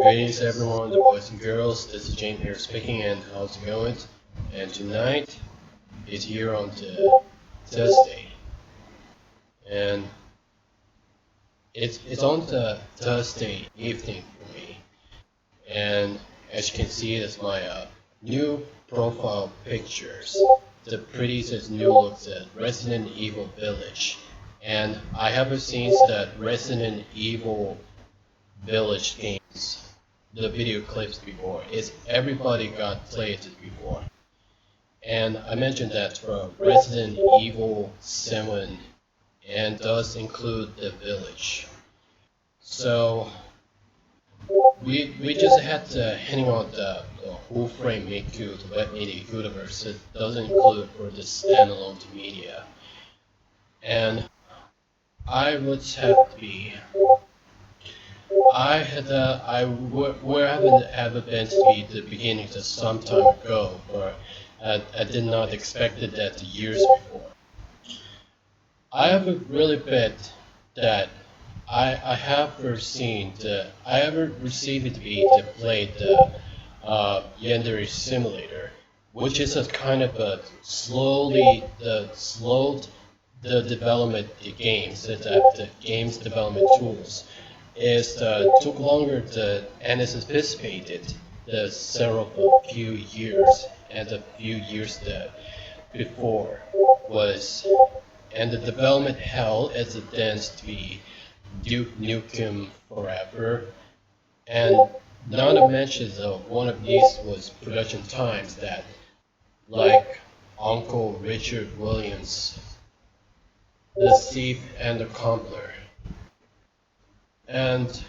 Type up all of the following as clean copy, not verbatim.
Greetings everyone, the boys and girls, this is James here speaking, and how's it going? And tonight is here on the Thursday, and it's on the Thursday evening for me, and as you can see, that's my new profile pictures. The prettiest new looks at Resident Evil Village, and I haven't seen that Resident Evil Village games, the video clips before. It's everybody got played it before, and I mentioned that for Resident Evil 7 and does include the village. So we just had to hang on the Who Framed Miku, the web media universe. It doesn't include for the standalone media, and I would have to be. We haven't ever been to be the beginning to some time ago, but I did not expect it that years before. I have a really bet that I have seen I ever received it to be to play the Yandere simulator, which is a kind of a slowed the development the games, the games development tools. Took longer and is anticipated the few years, and the few years before was, and the development hell as it tends to be Duke Nukem Forever, and none of mentions of one of these was production times that, like Uncle Richard Williams, The Thief and the Cobbler. And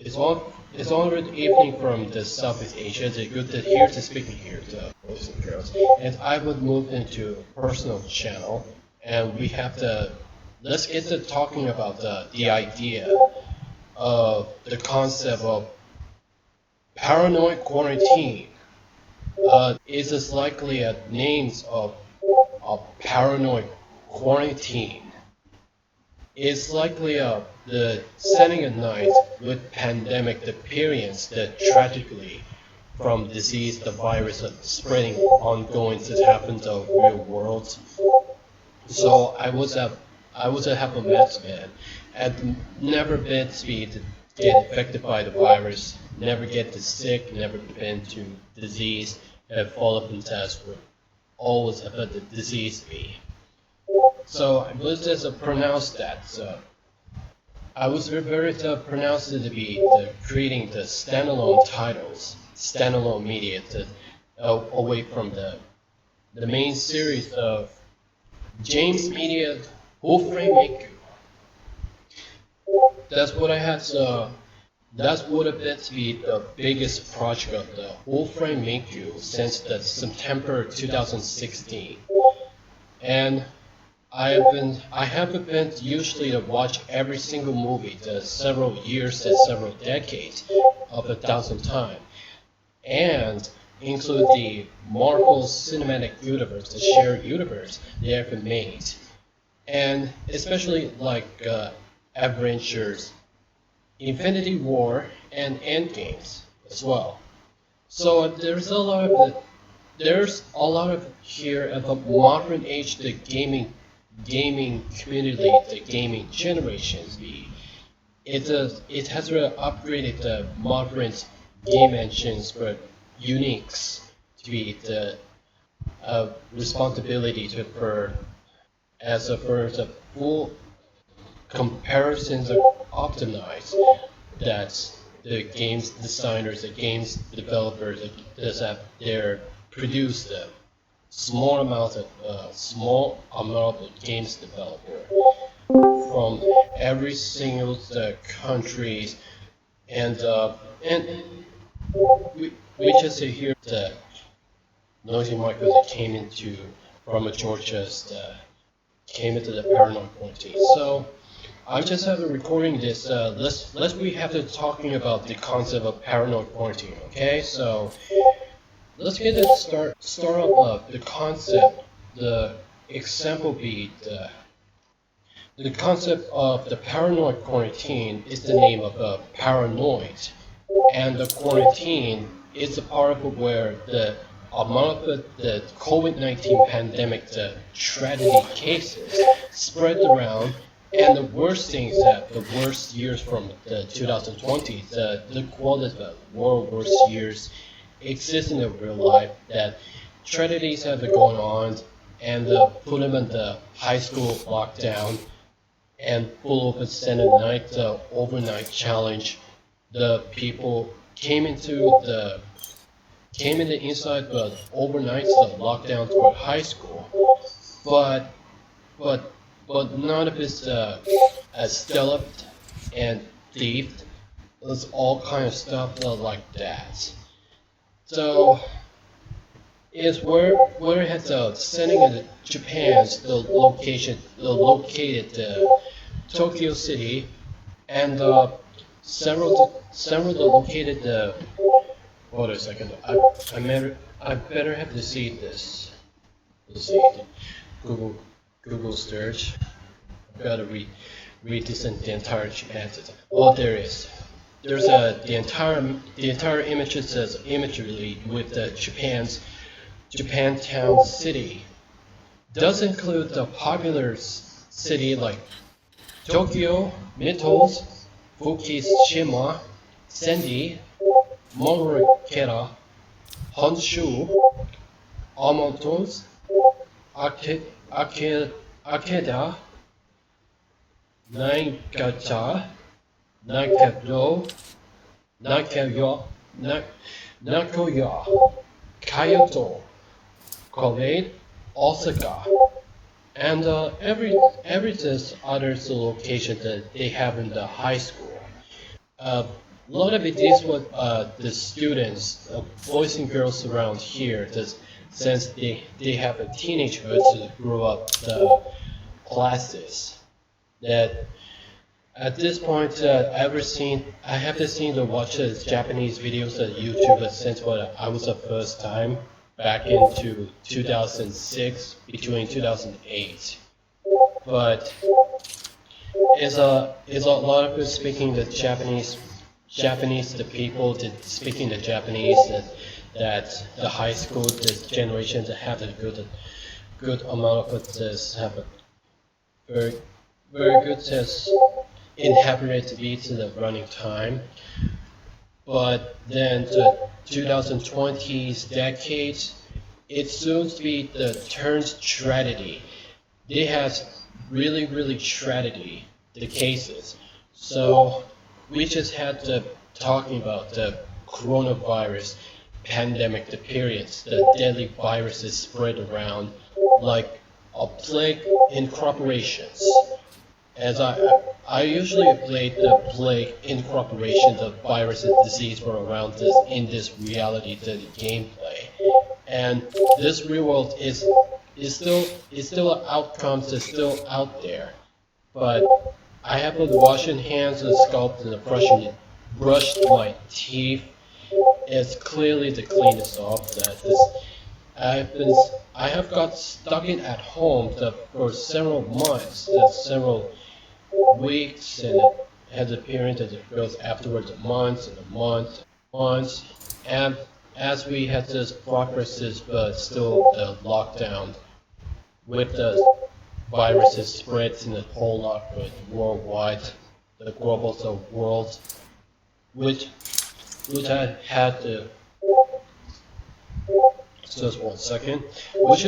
it's on the evening from the Southeast Asia. It's good to hear to speaking here to boys and girls. And I would move into personal channel, and we have to let's get to talking about the idea of the concept of paranoid quarantine. Is this likely a names of paranoid quarantine? It's likely the setting at night with pandemic appearance that tragically from disease the virus spreading ongoing that happens in the real world. So I was a met man, had never been to get affected by the virus, never get sick, never been to disease, have fallen from test would always have had the disease be. So I was just pronounced that. So I was very pronounced it to be creating the standalone titles, standalone media, away from the main series of James Media Who Framed Miku. That's what I had. That would have been to be the biggest project of the Who Framed Miku since the September 2016, and I haven't been usually to watch every single movie the several years and several decades of 1,000 times, and include the Marvel Cinematic Universe, the shared universe they have made, and especially like Avengers, Infinity War, and Endgames as well. So there's a lot of here at the modern age the gaming community, the gaming generations it has really upgraded the modern game engines for uniques to be the responsibility to for the full comparisons of optimize that the games designers, the games developers that have their produce them small amount of games developer from every single countries, and we just hear the noisy micro that came into from Georgia's came into the paranoid quarantine. So I just have a recording this. We have to talking about the concept of paranoid quarantine. Okay, so let's get it start up the concept. The example be the concept of the paranoid quarantine is the name of paranoid. and the quarantine is a part of where the amount of the COVID-19 pandemic, the tragedy cases spread around, and the worst thing is that the worst years from the 2020, the quality of the world worst years exist in the real life, that tragedies have been going on, and put them in the high school lockdown, and full of a Senate night, the overnight challenge. The people came in the inside, but overnight the lockdown for high school. But but but none of it's as developed and deep. There's all kind of stuff like that. So is where it has sending in Japan's the located Tokyo City, and several the located hold on a second. I better have to see this. Let's see. Google Google search. I've got to read this in the entire Japan. Oh, there is. There's the entire image says imagery with the Japantown city. Does include the popular city like Tokyo, Mytos, Fukushima, Sendi, Momokeira, Honshu, Yamato, Akeda, Nagata, Nakado, Nagoya, Kyoto, Kobe, Osaka, and every this other location that they have in the high school. A lot of it is what the students, boys and girls around here, just since they have a teenagehood to grow up the classes. That at this point, I haven't seen to watch the Japanese videos on YouTube since I was the first time back into 2006, between 2008. But is a lot of us speaking the Japanese, the people that speaking the Japanese, that the high school, this generation that have a good amount of this have a very good as inhabited to the running time. But then the 2020s decades, it soon to be the turns tragedy. They have really tragedy, the cases. So we just had to talking about the coronavirus pandemic, the periods, the deadly viruses spread around like a plague in corporations. As I usually played the plague in corporation, the virus and disease were around this in this reality, the gameplay, and this real world is still outcomes is still out there, but I have been washing hands and scalp and brushed my teeth. It's clearly the cleanest off that this. I have got stuck in at home for several months, several weeks, and it has appeared that it goes afterwards months and months, and as we had this progresses, but still the lockdown with the viruses spreads in the whole lot worldwide, the global world, which I had to just 1 second, which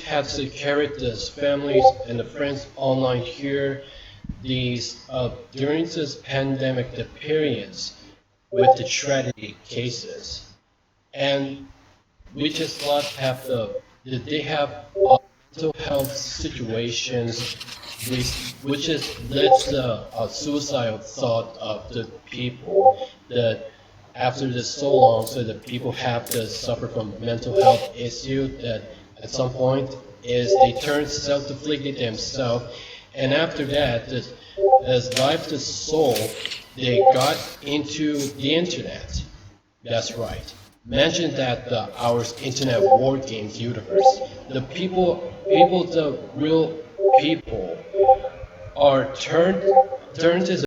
had to carry this families and the friends online here. These during this pandemic, the periods with the tragedy cases, and we just not have they have mental health situations, which is leads to a suicidal thought of the people that after this so long, so that people have to suffer from mental health issue that at some point is they turn self-afflicted themselves, and after that, as life to soul, they got into the internet. That's right. Mention that our internet war games universe, the the real people are turned as